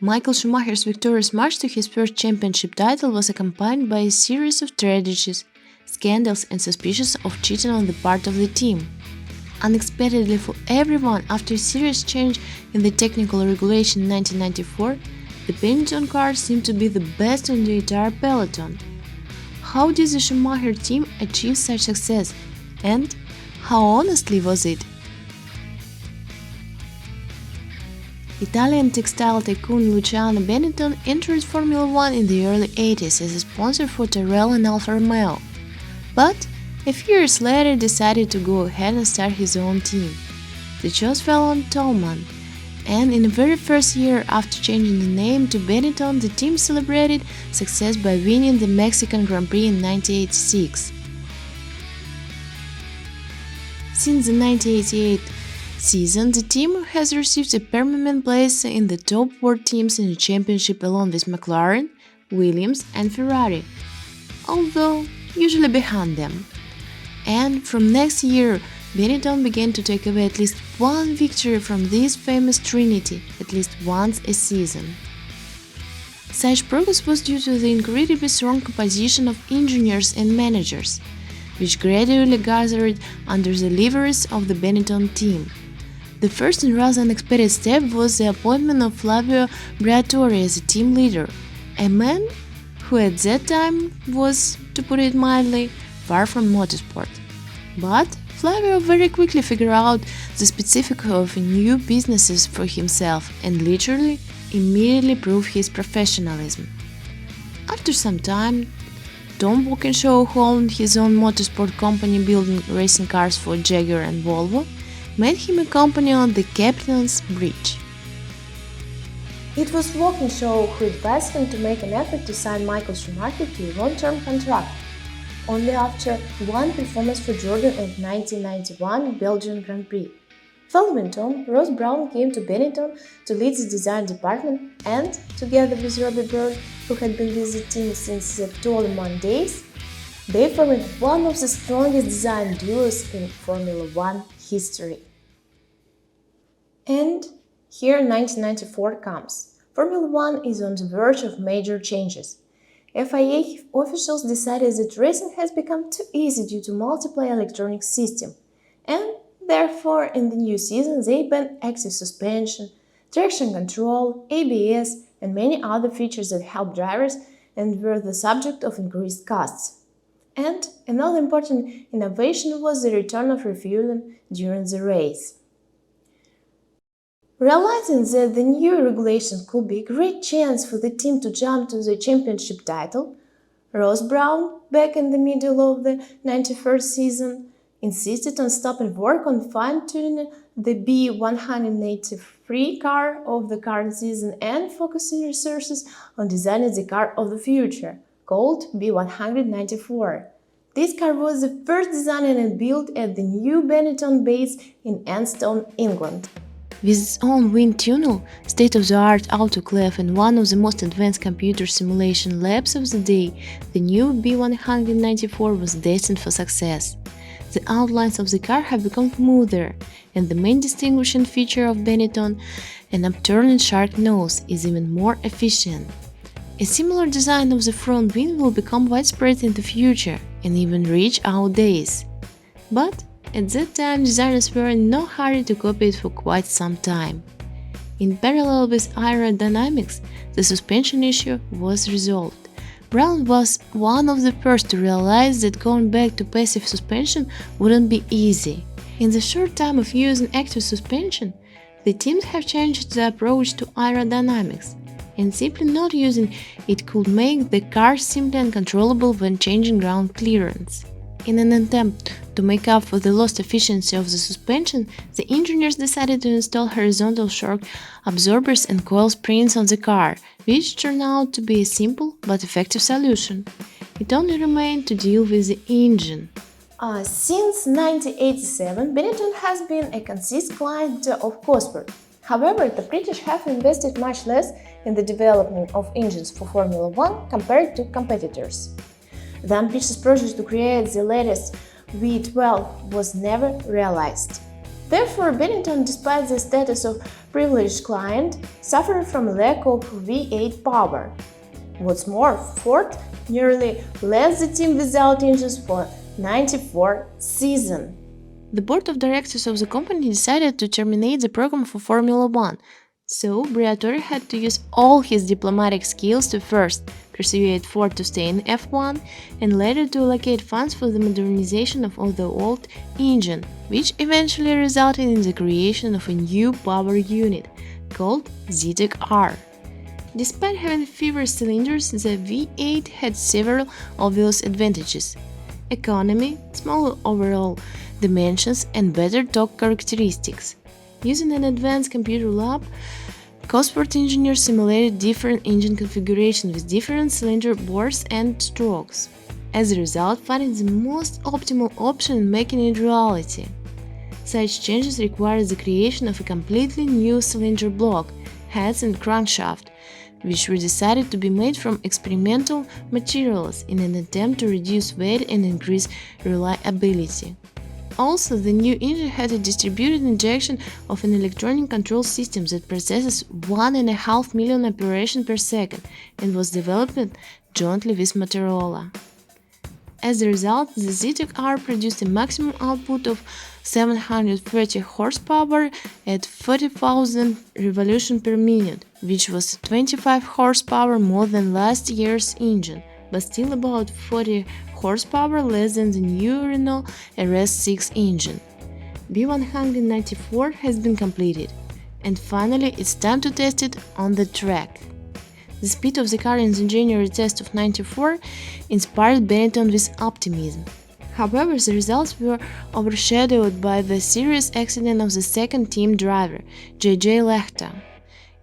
Michael Schumacher's victorious march to his first championship title was accompanied by a series of tragedies, scandals, and suspicions of cheating on the part of the team. Unexpectedly for everyone, after a serious change in the technical regulation in 1994, the Benetton car seemed to be the best in the entire peloton. How did the Schumacher team achieve such success, and how honestly was it? Italian textile tycoon Luciano Benetton entered Formula 1 in the early 80s as a sponsor for Tyrrell and Alfa Romeo, but a few years later decided to go ahead and start his own team. The choice fell on Toleman, and in the very first year after changing the name to Benetton, the team celebrated success by winning the Mexican Grand Prix in 1986. Since the 1988 season, the team has received a permanent place in the top 4 teams in the championship along with McLaren, Williams and Ferrari, although usually behind them. And from next year, Benetton began to take away at least one victory from this famous trinity, at least once a season. Such progress was due to the incredibly strong composition of engineers and managers, which gradually gathered under the liveries of the Benetton team. The first and rather unexpected step was the appointment of Flavio Briatore as a team leader, a man who at that time was, to put it mildly, far from motorsport. But Flavio very quickly figured out the specifics of new businesses for himself and literally immediately proved his professionalism. After some time, Tom Walkinshaw, who owned his own motorsport company building racing cars for Jaguar and Volvo, made him a company on the Captain's Bridge. It was Walkinshaw who advised him to make an effort to sign Michael Schumacher to a long-term contract. Only after one performance for Jordan at 1991 Belgian Grand Prix. Following Tom, Ross Brown came to Benetton to lead the design department and, together with Robbie Byrne, who had been with the team since the Toleman days, they formed one of the strongest design duos in Formula 1 history. And here 1994 comes. Formula 1 is on the verge of major changes. FIA officials decided that racing has become too easy due to multiple electronic system, and therefore in the new season they banned active suspension, traction control, ABS and many other features that help drivers and were the subject of increased costs. And another important innovation was the return of refueling during the race. Realizing that the new regulation could be a great chance for the team to jump to the championship title, Ross Brown, back in the middle of the 91st season, insisted on stopping work on fine-tuning the B183 car of the current season and focusing resources on designing the car of the future, called B194. This car was the first designed and built at the new Benetton base in Enstone, England. With its own wind tunnel, state-of-the-art autoclave and one of the most advanced computer simulation labs of the day, the new B194 was destined for success. The outlines of the car have become smoother, and the main distinguishing feature of Benetton, an upturned shark nose, is even more efficient. A similar design of the front wing will become widespread in the future and even reach our days. But at that time, designers were in no hurry to copy it for quite some time. In parallel with aerodynamics, the suspension issue was resolved. Brown was one of the first to realize that going back to passive suspension wouldn't be easy. In the short time of using active suspension, the teams have changed the approach to aerodynamics, and simply not using it could make the car simply uncontrollable when changing ground clearance. In an attempt to make up for the lost efficiency of the suspension, the engineers decided to install horizontal shock absorbers and coil springs on the car, which turned out to be a simple but effective solution. It only remained to deal with the engine. Since 1987, Benetton has been a consistent client of Cosworth. However, the British have invested much less in the development of engines for Formula 1 compared to competitors. The ambitious project to create the latest V12 was never realized. Therefore, Benetton, despite the status of privileged client, suffered from lack of V8 power. What's more, Ford nearly left the team without engines for 94 season. The board of directors of the company decided to terminate the program for Formula 1, so Briatore had to use all his diplomatic skills to first persuade Ford to stay in F1 and later to allocate funds for the modernization of the old engine, which eventually resulted in the creation of a new power unit called ZTEC-R. Despite having fewer cylinders, the V8 had several obvious advantages: economy, smaller overall dimensions, and better torque characteristics. Using an advanced computer lab, Cosworth engineers simulated different engine configurations with different cylinder bores and strokes, as a result finding the most optimal option and making it reality. Such changes required the creation of a completely new cylinder block, heads and crankshaft, which were decided to be made from experimental materials in an attempt to reduce weight and increase reliability. Also, the new engine had a distributed injection of an electronic control system that processes 1.5 million operations per second and was developed jointly with Motorola. As a result, the ZTEC-R produced a maximum output of 730 horsepower at 40,000 revolutions per minute, which was 25 horsepower more than last year's engine, but still about 40 horsepower less than the new Renault RS6 engine. B194 has been completed, and finally it's time to test it on the track. The speed of the car in the January test of '94 inspired Benetton with optimism. However, the results were overshadowed by the serious accident of the second team driver, J.J. Lehta.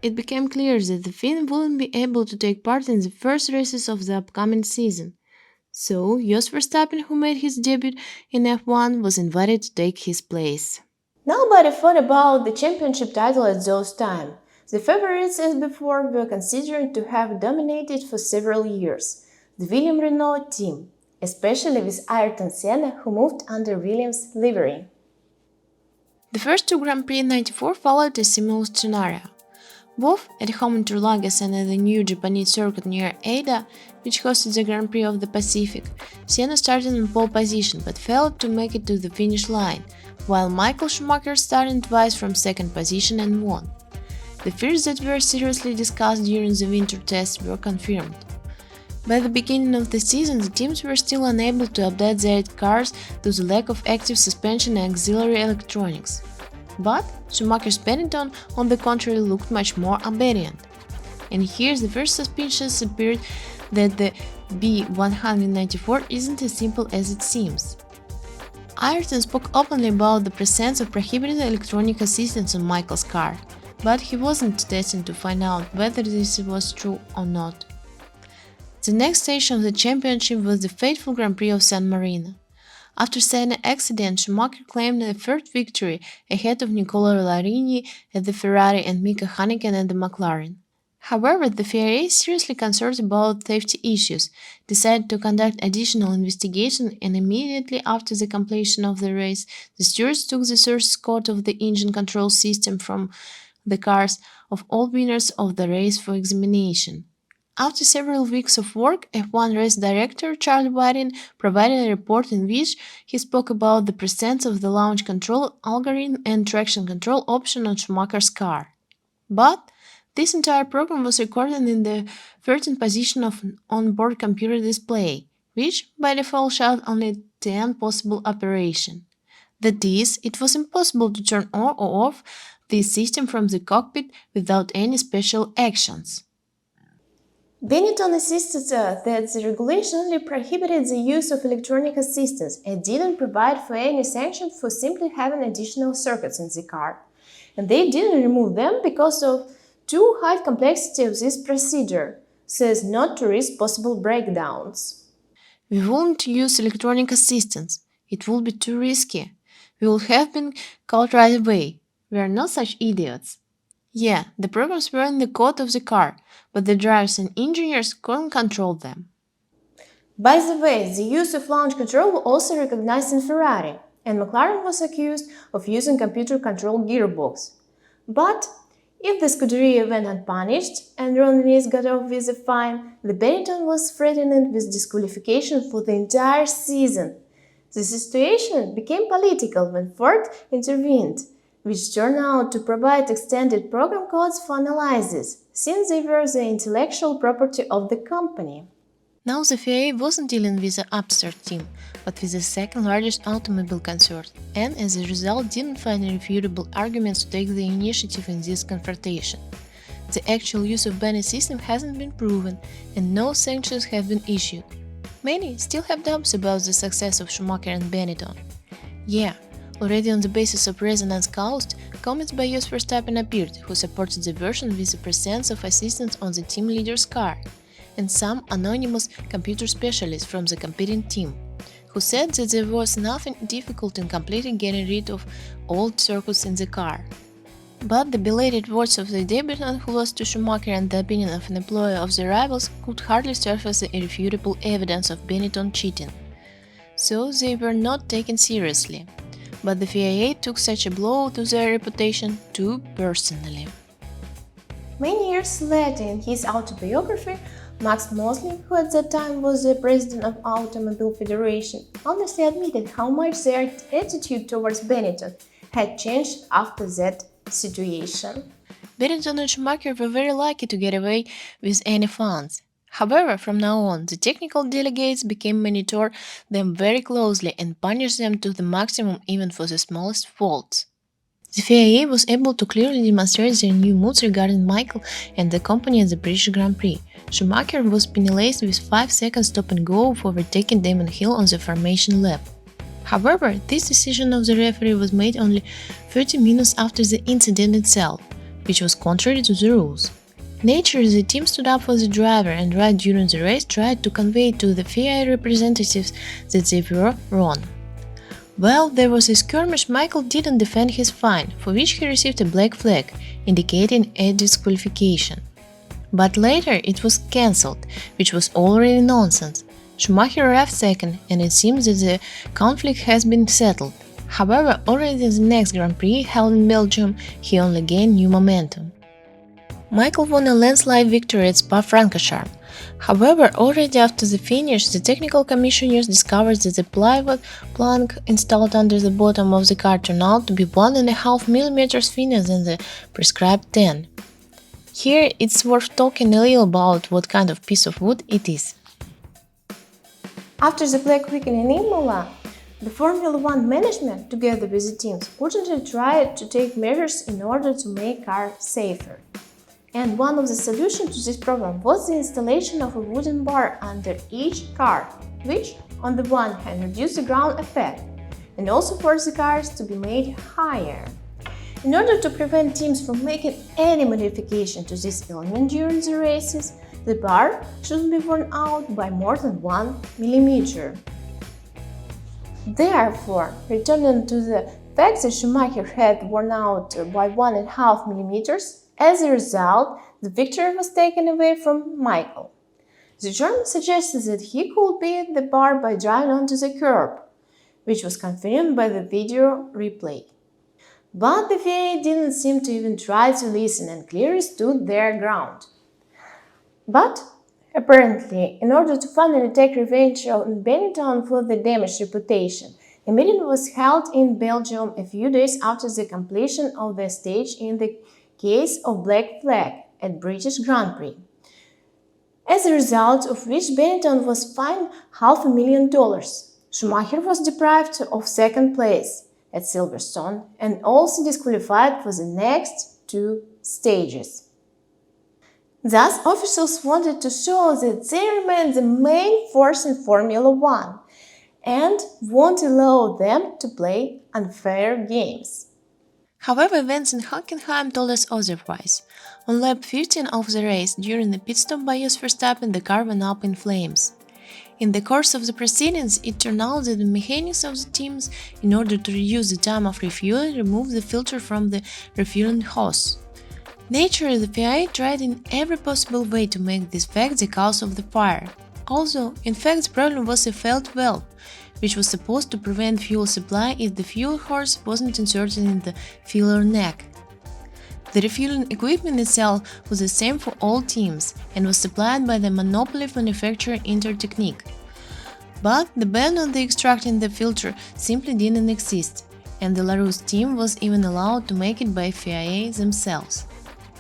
It became clear that the Finn wouldn't be able to take part in the first races of the upcoming season. So, Jos Verstappen, who made his debut in F1, was invited to take his place. Nobody thought about the championship title at those times. The favorites, as before, were considered to have dominated for several years, the Williams Renault team, especially with Ayrton Senna, who moved under Williams' livery. The first two Grand Prix in '94 followed a similar scenario. Both at home in Interlagos and at the new Japanese circuit near Ada, which hosted the Grand Prix of the Pacific, Senna started in pole position but failed to make it to the finish line, while Michael Schumacher started twice from second position and won. The fears that were seriously discussed during the winter tests were confirmed. By the beginning of the season, the teams were still unable to update their cars due to the lack of active suspension and auxiliary electronics. But Schumacher's Benetton, on the contrary, looked much more obedient. And here the first suspicions appeared that the B194 isn't as simple as it seems. Ayrton spoke openly about the presence of prohibited electronic assistance on Michael's car, but he wasn't destined to find out whether this was true or not. The next stage of the championship was the fateful Grand Prix of San Marino. After Senna's accident, Schumacher claimed a third victory ahead of Nicola Larini at the Ferrari and Mika Häkkinen at the McLaren. However, the FIA, seriously concerned about safety issues, decided to conduct additional investigation, and immediately after the completion of the race, the stewards took the source code of the engine control system from the cars of all winners of the race for examination. After several weeks of work, F1 race director Charles Whiting provided a report in which he spoke about the presence of the launch control algorithm and traction control option on Schumacher's car. But this entire program was recorded in the 13th position of an onboard computer display, which by default showed only 10 possible operations. That is, it was impossible to turn on or off this system from the cockpit without any special actions. Benetton insisted that the regulation only prohibited the use of electronic assistance and didn't provide for any sanction for simply having additional circuits in the car. And they didn't remove them because of too high complexity of this procedure, so as not to risk possible breakdowns. We wouldn't use electronic assistance. It would be too risky. We would have been caught right away. We are not such idiots. Yeah, the programs were in the code of the car, but the drivers and engineers couldn't control them. By the way, the use of launch control was also recognized in Ferrari. and McLaren was accused of using computer-controlled gearbox. But if the Scuderia went unpunished and Ron Dennis got off with a fine, the Benetton was threatened with disqualification for the entire season. The situation became political when Ford intervened, which turned out to provide extended program codes for analysis, since they were the intellectual property of the company. Now the FIA wasn't dealing with an upstart team, but with the second largest automobile concern, and as a result didn't find irrefutable arguments to take the initiative in this confrontation. The actual use of Benetton system hasn't been proven, and no sanctions have been issued. Many still have doubts about the success of Schumacher and Benetton. Yeah, already on the basis of resonance caused, comments by Jos Verstappen appeared, who supported the version with the presence of assistants on the team leader's car, and some anonymous computer specialists from the competing team, who said that there was nothing difficult in completely getting rid of old circuits in the car. But the belated words of the debutant who lost to Schumacher and the opinion of an employee of the rivals could hardly serve as the irrefutable evidence of Benetton cheating. So they were not taken seriously. But the FIA took such a blow to their reputation too personally. Many years later, in his autobiography, Max Mosley, who at that time was the president of Automobile Federation, honestly admitted how much their attitude towards Benetton had changed after that situation. Benetton and Schumacher were very lucky to get away with any funds. However, from now on, the technical delegates became monitor them very closely and punish them to the maximum even for the smallest faults. The FIA was able to clearly demonstrate their new moods regarding Michael and the company at the British Grand Prix. Schumacher was penalized with 5 seconds stop and go for overtaking Damon Hill on the formation lap. However, this decision of the referee was made only 30 minutes after the incident itself, which was contrary to the rules. Naturally, the team stood up for the driver and right during the race tried to convey to the FIA representatives that they were wrong. While there was a skirmish, Michael didn't defend his fine, for which he received a black flag, indicating a disqualification. But later it was cancelled, which was already nonsense. Schumacher arrived second, and it seems that the conflict has been settled. However, already in the next Grand Prix, held in Belgium, he only gained new momentum. Michael won a landslide victory at Spa-Francorchamps. However, already after the finish, the technical commissioners discovered that the pivot plank installed under the bottom of the car turned out to be 1.5 mm thinner than the prescribed 10. Here, it's worth talking a little about what kind of piece of wood it is. After the Black Weekend in Imola, the Formula 1 management, together with the teams, urgently tried to take measures in order to make cars safer. And one of the solutions to this problem was the installation of a wooden bar under each car, which, on the one hand, reduced the ground effect, and also forced the cars to be made higher. In order to prevent teams from making any modification to this element during the races, the bar shouldn't be worn out by more than 1 mm. Therefore, returning to the fact that Schumacher had worn out by 1.5 mm, as a result, the victory was taken away from Michael. The German suggested that he could beat the bar by driving onto the curb, which was confirmed by the video replay. But the FIA didn't seem to even try to listen and clearly stood their ground. But, apparently, in order to finally take revenge on Benetton for the damaged reputation, a meeting was held in Belgium a few days after the completion of the stage in the case of Black Flag at British Grand Prix, as a result of which Benetton was fined $500,000. Schumacher was deprived of second place at Silverstone and also disqualified for the next 2 stages. Thus, officials wanted to show that they remain the main force in Formula 1 and won't allow them to play unfair games. However, events in Hockenheim told us otherwise. On lap 15 of the race, during the pit stop by Jos Verstappen, the car went up in flames. In the course of the proceedings, it turned out that the mechanics of the teams, in order to reduce the time of refueling, removed the filter from the refueling hose. Naturally, the FIA tried in every possible way to make this fact the cause of the fire. Although, in fact, the problem was a failed valve, which was supposed to prevent fuel supply if the fuel hose wasn't inserted in the filler neck. The refueling equipment itself was the same for all teams and was supplied by the monopoly manufacturer Intertechnic. But the ban on the extracting the filter simply didn't exist, and the LaRousse team was even allowed to make it by FIA themselves.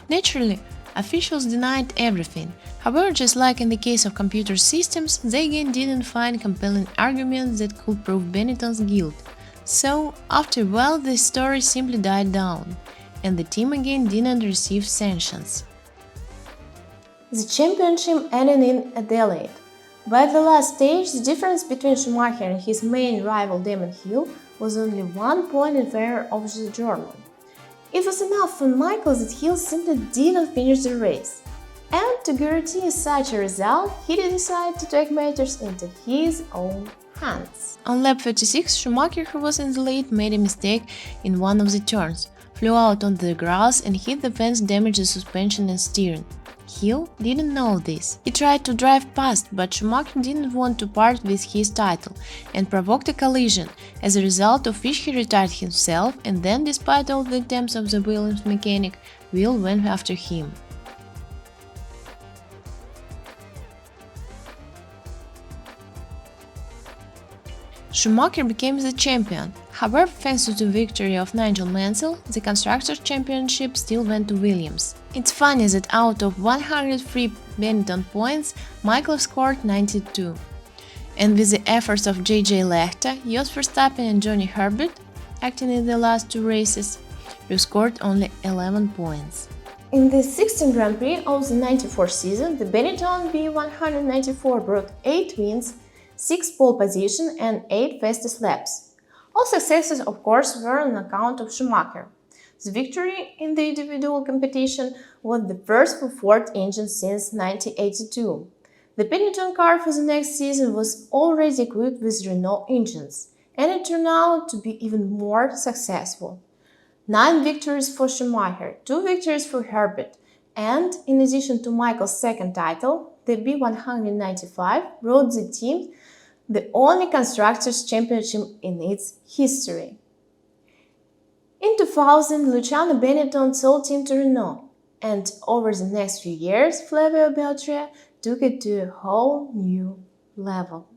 Naturally, officials denied everything. However, just like in the case of computer systems, they again didn't find compelling arguments that could prove Benetton's guilt. So, after a while, this story simply died down, and the team again didn't receive sanctions. The championship ended in Adelaide. By the last stage, the difference between Schumacher and his main rival Damon Hill was only 1 point in favor of the German. It was enough for Michael that Hill simply didn't finish the race. And to guarantee such a result, he decided to take matters into his own hands. On lap 36, Schumacher, who was in the lead, made a mistake in one of the turns, flew out onto the grass and hit the fence, damaged the suspension and steering. Hill didn't know this. He tried to drive past, but Schumacher didn't want to part with his title and provoked a collision, as a result of which he retired himself, and then, despite all the attempts of the Williams mechanic, Will went after him. Schumacher became the champion. However, thanks to the victory of Nigel Mansell, the Constructors' Championship still went to Williams. It's funny that out of 103 Benetton points, Michael scored 92. And with the efforts of J.J. Lechter, Jos Verstappen and Johnny Herbert, acting in the last two races, who scored only 11 points. In the 16th Grand Prix of the 94 season, the Benetton B194 brought 8 wins, 6 pole positions and 8 fastest laps. All successes, of course, were on account of Schumacher. The victory in the individual competition was the first for Ford engines since 1982. The Benetton car for the next season was already equipped with Renault engines, and it turned out to be even more successful. 9 victories for Schumacher, 2 victories for Herbert, and in addition to Michael's second title, the B195 brought the team the only Constructors' Championship in its history. In 2000, Luciano Benetton sold team to Renault, and over the next few years, Flavio Beltran took it to a whole new level.